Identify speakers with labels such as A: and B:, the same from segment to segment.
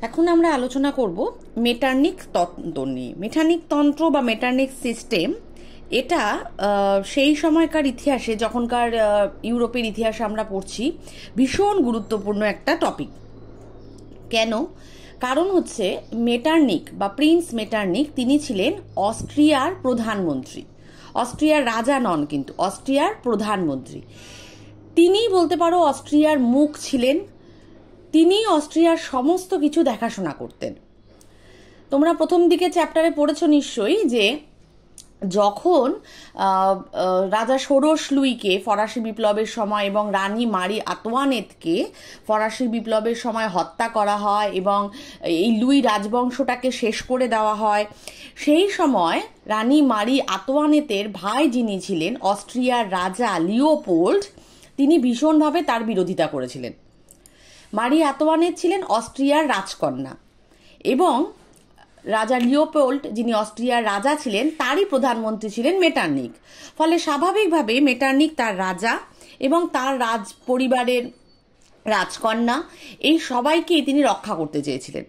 A: এখন আমরা আলোচনা করব মেটার্নিক তন্ত্র নিয়ে। মেটার্নিক তন্ত্র বা মেটার্নিক সিস্টেম এটা সেই সময়কার ইতিহাসে, যখনকার ইউরোপের ইতিহাসে আমরা পড়ছি, ভীষণ গুরুত্বপূর্ণ একটা টপিক। কেন? কারণ হচ্ছে মেটার্নিক বা প্রিন্স মেটার্নিক তিনি ছিলেন অস্ট্রিয়ার প্রধানমন্ত্রী। অস্ট্রিয়ার রাজা নন, কিন্তু অস্ট্রিয়ার প্রধানমন্ত্রী। তিনি বলতে পারো অস্ট্রিয়ার মুখ ছিলেন। তিনি অস্ট্রিয়ার সমস্ত কিছু দেখাশোনা করতেন। তোমরা প্রথম দিকে চ্যাপ্টারে পড়েছ নিশ্চয়ই যে যখন রাজা ষোড়শ লুইকে ফরাসি বিপ্লবের সময় এবং রানী মারি আতোয়ানেতকে ফরাসি বিপ্লবের সময় হত্যা করা হয় এবং এই লুই রাজবংশটাকে শেষ করে দেওয়া হয়, সেই সময় রানী মারি আতোয়ানেতের ভাই যিনি ছিলেন অস্ট্রিয়ার রাজা লিওপোল্ড, তিনি ভীষণভাবে তার বিরোধিতা করেছিলেন। মারি আতোয়ানেত ছিলেন অস্ট্রিয়ার রাজকন্যা এবং রাজা লিওপোল্ড, যিনি অস্ট্রিয়ার রাজা ছিলেন, তারই প্রধানমন্ত্রী ছিলেন মেটার্নিক। ফলে স্বাভাবিকভাবে মেটার্নিক তার রাজা এবং তার রাজ পরিবারের রাজকন্যা এই সবাইকেই তিনি রক্ষা করতে চেয়েছিলেন।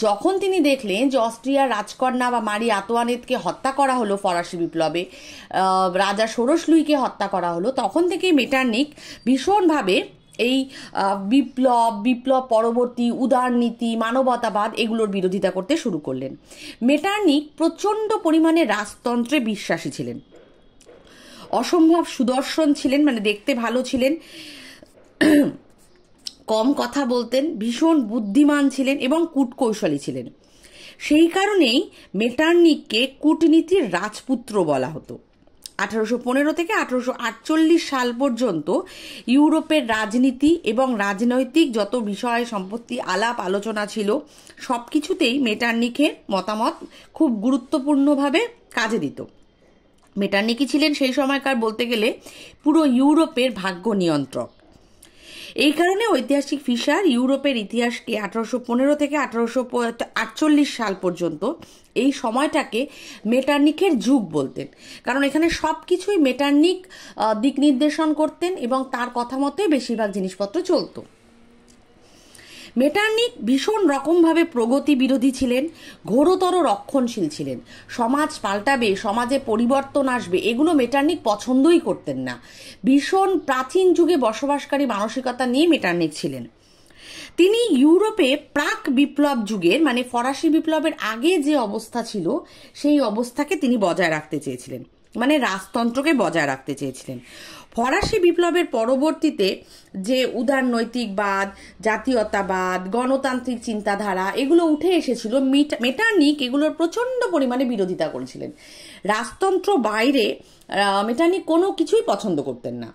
A: যখন তিনি দেখলেন যে অস্ট্রিয়ার রাজকন্যা বা মারি আতোয়ানেতকে হত্যা করা হলো ফরাসি বিপ্লবে, রাজা ষোড়শ লুইকে হত্যা করা হলো, তখন থেকেই মেটার্নিক ভীষণভাবে এই বিপ্লব পরবর্তী উদারনীতি, মানবতাবাদ এগুলোর বিরোধিতা করতে শুরু করলেন। মেটার্নিক প্রচণ্ড পরিমাণে রাজতন্ত্রে বিশ্বাসী ছিলেন, অসম্ভব সুদর্শন ছিলেন, মানে দেখতে ভালো ছিলেন, কম কথা বলতেন, ভীষণ বুদ্ধিমান ছিলেন এবং কূটকৌশলী ছিলেন। সেই কারণেই মেটার্নিককে কূটনীতির রাজপুত্র বলা হতো। 1815 থেকে 1848 সাল পর্যন্ত ইউরোপের রাজনীতি এবং রাজনৈতিক যত বিষয় সম্পত্তি আলাপ আলোচনা ছিল, সব কিছুতেই মেটার্নিকের মতামত খুব গুরুত্বপূর্ণভাবে কাজে দিত। মেটার্নিকই ছিলেন সেই সময়কার বলতে গেলে পুরো ইউরোপের ভাগ্য নিয়ন্ত্রক। এই কারণে ঐতিহাসিক ফিশার ইউরোপের ইতিহাসকে 1815 থেকে 1848 সাল পর্যন্ত এই সময়টাকে মেটার্নিকের যুগ বলতেন, কারণ এখানে সব কিছুই মেটার্নিক দিক নির্দেশন করতেন এবং তার কথা মতোই বেশিরভাগ জিনিসপত্র চলতো। মেটার্নিক ভীষণ রকমভাবে প্রগতি বিরোধী ছিলেন, ঘোরতর রক্ষণশীল ছিলেন। সমাজ পাল্টাবে, সমাজে পরিবর্তন আসবে, এগুলো মেটার্নিক পছন্দই করতেন না। ভীষণ প্রাচীন যুগে বসবাসকারী মানসিকতা নিয়ে মেটার্নিক ছিলেন। তিনি ইউরোপে প্রাক বিপ্লব যুগের, মানে ফরাসি বিপ্লবের আগে যে অবস্থা ছিল সেই অবস্থাকে তিনি বজায় রাখতে চেয়েছিলেন, মানে রাজতন্ত্রকে বজায় রাখতে চেয়েছিলেন। ফরাসি বিপ্লবের পরবর্তীতে যে উদারনৈতিকবাদ, জাতীয়তাবাদ, গণতান্ত্রিক চিন্তাধারা এগুলো উঠে এসেছিল, মেটার্নিক এগুলোর প্রচণ্ড পরিমাণে বিরোধিতা করেছিলেন। রাজতন্ত্র বাইরে মেটার্নিক কোনো কিছুই পছন্দ করতেন না।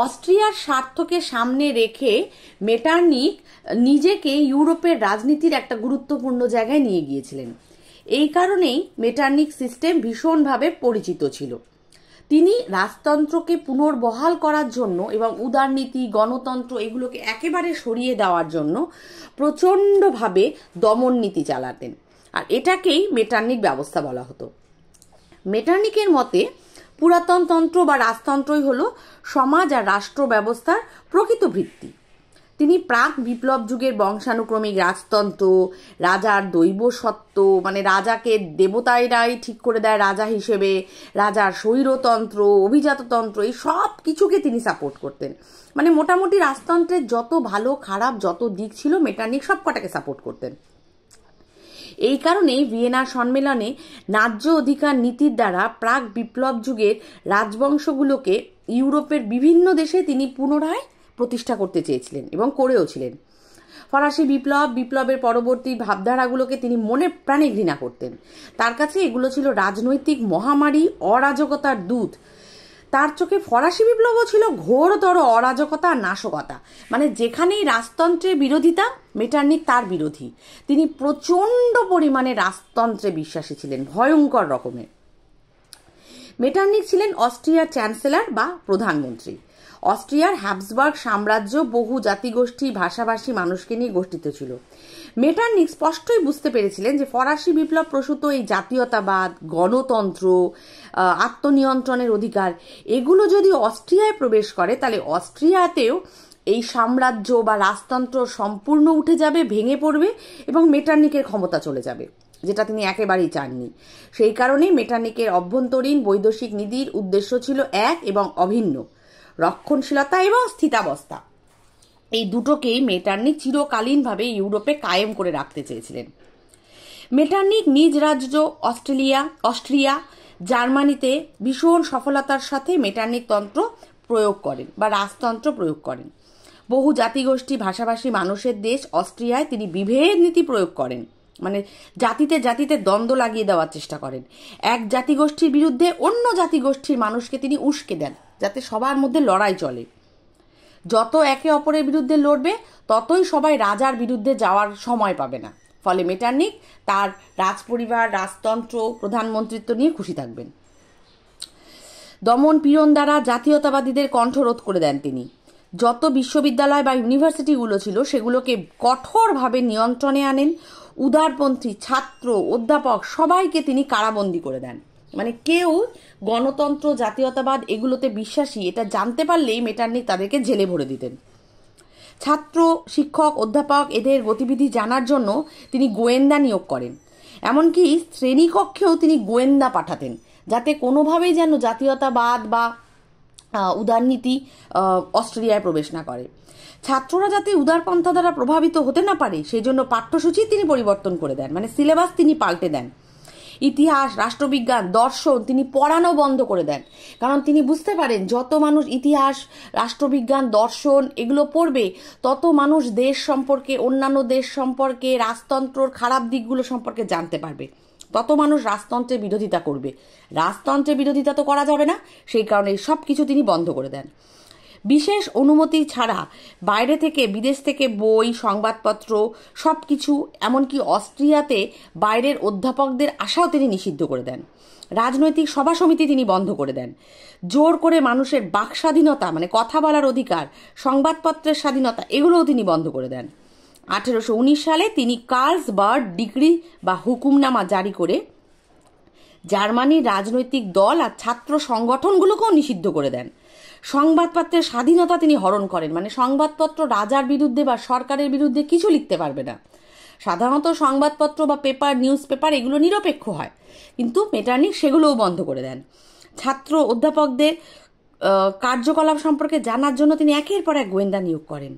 A: অস্ট্রিয়ার স্বার্থকে সামনে রেখে মেটার্নিক নিজেকে ইউরোপের রাজনীতির একটা গুরুত্বপূর্ণ জায়গায় নিয়ে গিয়েছিলেন। এই কারণেই মেটার্নিক সিস্টেম ভীষণভাবে পরিচিত ছিল। তিনি রাজতন্ত্রকে পুনর্বহাল করার জন্য এবং উদারনীতি, গণতন্ত্র এগুলোকে একেবারে সরিয়ে দেওয়ার জন্য প্রচণ্ডভাবে দমন নীতি চালাতেন, আর এটাকেই মেটার্নিক ব্যবস্থা বলা হতো। মেটার্নিকের মতে পুরাতন তন্ত্র বা রাজতন্ত্রই হলো সমাজ আর রাষ্ট্র ব্যবস্থার প্রকৃত ভিত্তি। তিনি প্রাক বিপ্লব যুগের বংশানুক্রমিক রাজতন্ত্র, রাজার দৈব সত্ত্ব, মানে রাজাকে দেবতাইরাই ঠিক করে দেয় রাজা হিসেবে, রাজার স্বৈরতন্ত্র, অভিজাততন্ত্র, এই সব কিছুকে তিনি সাপোর্ট করতেন। মানে মোটামুটি রাজতন্ত্রের যত ভালো খারাপ যত দিক ছিল মেটার্নিক সব কটাকে সাপোর্ট করতেন। এই কারণেই ভিয়েনা সম্মেলনে ন্যায্য অধিকার নীতির দ্বারা প্রাক বিপ্লব যুগের রাজবংশগুলোকে ইউরোপের বিভিন্ন দেশে তিনি পুনরায় প্রতিষ্ঠা করতে চেয়েছিলেন এবং করেওছিলেন। ফরাসি বিপ্লবের পরবর্তী ভাবধারাগুলোকে তিনি মনে প্রাণে ঘৃণা করতেন। তার কাছে এগুলো ছিল রাজনৈতিক মহামারী, অরাজকতার দূত। তার চোখে ফরাসি বিপ্লবও ছিল ঘোরতর অরাজকতা আর নাশকতা। মানে যেখানেই রাজতন্ত্রের বিরোধিতা, মেটার্নিক তার বিরোধী। তিনি প্রচণ্ড পরিমাণে রাজতন্ত্রে বিশ্বাসী ছিলেন, ভয়ঙ্কর রকমের। মেটার্নিক ছিলেন অস্ট্রিয়ার চ্যান্সেলর বা প্রধানমন্ত্রী। অস্ট্রিয়ার হ্যাবসবার্গ সাম্রাজ্য বহু জাতিগোষ্ঠী, ভাষাভাষী মানুষকে নিয়ে গঠিত ছিল। মেটার্নিক স্পষ্টই বুঝতে পেরেছিলেন যে ফরাসি বিপ্লব প্রসূত এই জাতীয়তাবাদ, গণতন্ত্র, আত্মনিয়ন্ত্রণের অধিকার এগুলো যদি অস্ট্রিয়ায় প্রবেশ করে, তাহলে অস্ট্রিয়াতেও এই সাম্রাজ্য বা রাজতন্ত্র সম্পূর্ণ উঠে যাবে, ভেঙে পড়বে এবং মেটার্নিকের ক্ষমতা চলে যাবে, যেটা তিনি একেবারেই চাননি। সেই কারণেই মেটার্নিকের অভ্যন্তরীণ বৈদেশিক নীতির উদ্দেশ্য ছিল এক এবং অভিন্ন, রক্ষণশীলতা এবং স্থিতাবস্থা। এই দুটোকেই মেটার্নিক চিরকালীনভাবে ইউরোপে কায়েম করে রাখতে চেয়েছিলেন। মেটার্নিক নিজ রাজ্য অস্ট্রিয়া, জার্মানিতে ভীষণ সফলতার সাথে মেটার্নিক তন্ত্র প্রয়োগ করেন বা রাজতন্ত্র প্রয়োগ করেন। বহু জাতিগোষ্ঠী ভাষাভাষী মানুষের দেশ অস্ট্রিয়ায় তিনি বিভেদ নীতি প্রয়োগ করেন, মানে জাতিতে জাতিতে দ্বন্দ্ব লাগিয়ে দেওয়ার চেষ্টা করেন। এক জাতিগোষ্ঠীর বিরুদ্ধে অন্য জাতিগোষ্ঠীর মানুষকে তিনি উস্কে দেন, যাতে সবার মধ্যে লড়াই চলে। যত একে অপরের বিরুদ্ধে লড়বে ততই সবাই রাজার বিরুদ্ধে যাওয়ার সময় পাবে না। ফলে মেটার্নিক তার রাজপরিবার, রাজতন্ত্র, প্রধানমন্ত্রিত্ব নিয়ে খুশি থাকবেন। দমন পীড়ন দ্বারা জাতীয়তাবাদীদের কণ্ঠরোধ করে দেন তিনি। যত বিশ্ববিদ্যালয় বা ইউনিভার্সিটিগুলো ছিল সেগুলোকে কঠোরভাবে নিয়ন্ত্রণে আনেন। উদারপন্থী ছাত্র, অধ্যাপক সবাইকে তিনি কারাবন্দী করে দেন। মানে কেউ গণতন্ত্র, জাতীয়তাবাদ এগুলোতে বিশ্বাসী এটা জানতে পারলেই মেটার্নিক তাদেরকে জেলে ভরে দিতেন। ছাত্র, শিক্ষক, অধ্যাপক এদের গতিবিধি জানার জন্য তিনি গোয়েন্দা নিয়োগ করেন। এমনকি শ্রেণীকক্ষেও তিনি গোয়েন্দা পাঠাতেন, যাতে কোনোভাবেই যেন জাতীয়তাবাদ বা উদারনীতি অস্ট্রেলিয়ায় প্রবেশ না করে। ছাত্ররা যাতে উদারপন্থা দ্বারা প্রভাবিত হতে না পারে সেই জন্য পাঠ্যসূচি তিনি পরিবর্তন করে দেন, মানে সিলেবাস তিনি পাল্টে দেন। ইতিহাস, রাষ্ট্রবিজ্ঞান, দর্শন তিনি পড়ানো বন্ধ করে দেন, কারণ তিনি বুঝতে পারেন যত মানুষ ইতিহাস, রাষ্ট্রবিজ্ঞান, দর্শন এগুলো পড়বে তত মানুষ দেশ সম্পর্কে, অন্যান্য দেশ সম্পর্কে, রাজতন্ত্রর খারাপ দিকগুলো সম্পর্কে জানতে পারবে, তত মানুষ রাজতন্ত্রের বিরোধিতা করবে। রাজতন্ত্রের বিরোধিতা তো করা যাবে না, সেই কারণে সব কিছু তিনি বন্ধ করে দেন। বিশেষ অনুমতি ছাড়া বাইরে থেকে, বিদেশ থেকে বই, সংবাদপত্র সব কিছু, এমনকি অস্ট্রিয়াতে বাইরের অধ্যাপকদের আশাও তিনি নিষিদ্ধ করে দেন। রাজনৈতিক সভা সমিতি তিনি বন্ধ করে দেন। জোর করে মানুষের বাক স্বাধীনতা, মানে কথা বলার অধিকার, সংবাদপত্রের স্বাধীনতা এগুলোও তিনি বন্ধ করে দেন। 1819 সালে তিনি কার্লসবার্গ ডিক্রি বা হুকুমনামা জারি করে জার্মানির রাজনৈতিক দল আর ছাত্র সংগঠনগুলোকেও নিষিদ্ধ করে দেন। সংবাদপত্রের স্বাধীনতা তিনি হরণ করেন, মানে সংবাদপত্র রাজার বিরুদ্ধে বা সরকারের বিরুদ্ধে কিছু লিখতে পারবে না। সাধারণত সংবাদপত্র বা পেপার, নিউজ পেপার এগুলো নিরপেক্ষ হয়, কিন্তু মেটার্নিক সেগুলোও বন্ধ করে দেন। ছাত্র, অধ্যাপকদের কার্যকলাপ সম্পর্কে জানার জন্য তিনি একের পর এক গোয়েন্দা নিয়োগ করেন।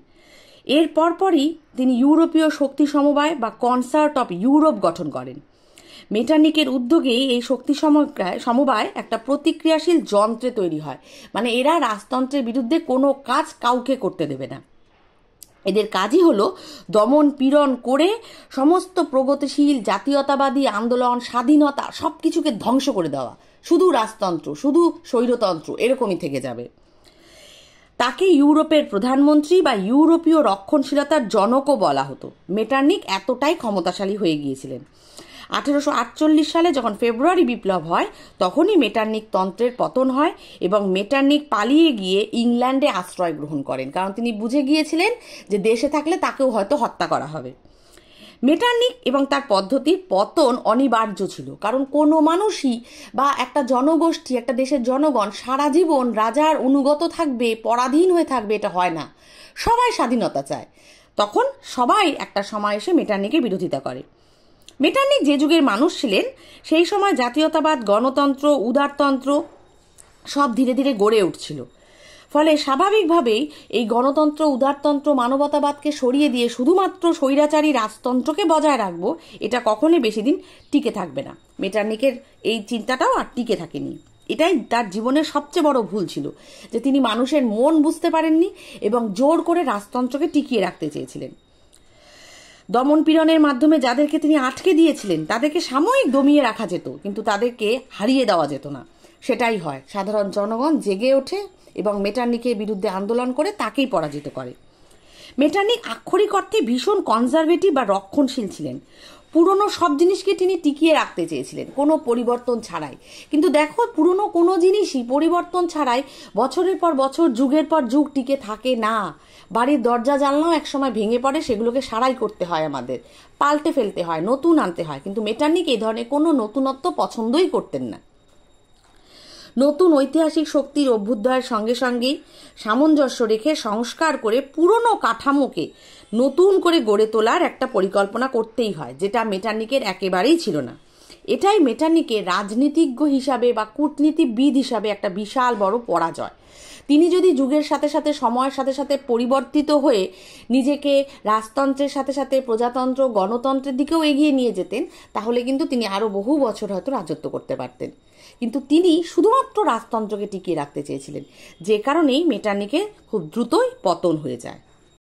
A: এর পরপরই তিনি ইউরোপীয় শক্তি সমবায় বা কনসার্ট অফ ইউরোপ গঠন করেন। মেটার্নিকের উদ্যোগেই এই শক্তি সমবায় একটা প্রতিক্রিয়াশীল যন্ত্রে তৈরি হয়, মানে এরা রাজতন্ত্রের বিরুদ্ধে কোনো কাজ কাউকে করতে দেবে না। এদের কাজই হলো দমন পীড়ন করে সমস্ত প্রগতিশীল জাতীয়তাবাদী আন্দোলন, স্বাধীনতা সব কিছুকে ধ্বংস করে দেওয়া। শুধু রাজতন্ত্র, শুধু স্বৈরতন্ত্র এরকমই থেকে যাবে। তাকে ইউরোপের প্রধানমন্ত্রী বা ইউরোপীয় রক্ষণশীলতার জনকও বলা হতো। মেটার্নিক এতটাই ক্ষমতাশালী হয়ে গিয়েছিলেন। 1848 সালে যখন ফেব্রুয়ারি বিপ্লব হয় তখনই মেটার্নিক তন্ত্রের পতন হয় এবং মেটার্নিক পালিয়ে গিয়ে ইংল্যান্ডে আশ্রয় গ্রহণ করেন, কারণ তিনি বুঝে গিয়েছিলেন যে দেশে থাকলে তাকেও হয়তো হত্যা করা হবে। মেটার্নিক এবং তার পদ্ধতির পতন অনিবার্য ছিল, কারণ কোনো মানুষই বা একটা জনগোষ্ঠী, একটা দেশের জনগণ সারা জীবন রাজার অনুগত থাকবে, পরাধীন হয়ে থাকবে, এটা হয় না। সবাই স্বাধীনতা চায়। তখন সবাই একটা সময় এসে মেটার্নিকের বিরোধিতা করে। মেটার্নিক যে যুগের মানুষ ছিলেন সেই সময় জাতীয়তাবাদ, গণতন্ত্র, উদারতন্ত্র সব ধীরে ধীরে গড়ে উঠছিল। ফলে স্বাভাবিকভাবেই এই গণতন্ত্র, উদারতন্ত্র, মানবতাবাদকে সরিয়ে দিয়ে শুধুমাত্র স্বৈরাচারী রাজতন্ত্রকে বজায় রাখবো, এটা কখনোই বেশি দিন টিকে থাকবে না। মেটার্নিকের এই চিন্তাটাও আর টিকে থাকেনি। এটাই তার জীবনের সবচেয়ে বড় ভুল ছিল, যে তিনি মানুষের মন বুঝতে পারেননি এবং জোর করে রাজতন্ত্রকে টিকিয়ে রাখতে চেয়েছিলেন। দমন পীড়নের মাধ্যমে যাদেরকে তিনি আটকে দিয়েছিলেন তাদেরকে সাময়িক দমিয়ে রাখা যেত, কিন্তু তাদেরকে হারিয়ে দেওয়া যেত না। সেটাই হয়, সাধারণ জনগণ জেগে ওঠে এবং মেটার্নিকের বিরুদ্ধে আন্দোলন করে তাকেই পরাজিত করে। মেটার্নিক আক্ষরিক অর্থে ভীষণ কনজারভেটিভ বা রক্ষণশীল ছিলেন। পুরনো সব জিনিসকে তিনি টিকিয়ে রাখতে চেয়েছিলেন কোনো পরিবর্তন ছাড়াই। কিন্তু দেখো, পুরনো কোনো জিনিসই পরিবর্তন ছাড়াই বছরের পর বছর, যুগের পর যুগ টিকে থাকে না। বাড়ির দরজা জানলাও একসময় ভেঙে পড়ে, সেগুলোকে সারাই করতে হয়, আমাদের পাল্টে ফেলতে হয়, নতুন আনতে হয়। কিন্তু মেটার্নিক এই ধরনের কোনো নতুনত্ব পছন্দই করতেন না। নতুন ঐতিহাসিক শক্তির অভ্যুদয়ের সঙ্গে সঙ্গেই সামঞ্জস্য রেখে সংস্কার করে পুরনো কাঠামোকে নতুন করে গড়ে তোলার একটা পরিকল্পনা করতেই হয়, যেটা মেটার্নিকের একেবারেই ছিল না। এটাই মেটার্নিকের রাজনীতিজ্ঞ হিসাবে বা কূটনীতিবিদ হিসাবে একটা বিশাল বড় পরাজয়। তিনি যদি যুগের সাথে সাথে সময়ের সাথে সাথে পরিবর্তিত হয়ে নিজেকে রাজতন্ত্রের সাথে সাথে প্রজাতন্ত্র গণতন্ত্রের দিকেও এগিয়ে নিয়ে যেতেন, তাহলে কিন্তু তিনি আরও বহু বছর হয়তো রাজত্ব করতে পারতেন। কিন্তু তিনি শুধুমাত্র রাজতন্ত্রকে টিকিয়ে রাখতে চেয়েছিলেন, যে কারণেই মেটার্নিকের খুব দ্রুতই পতন হয়ে যায়।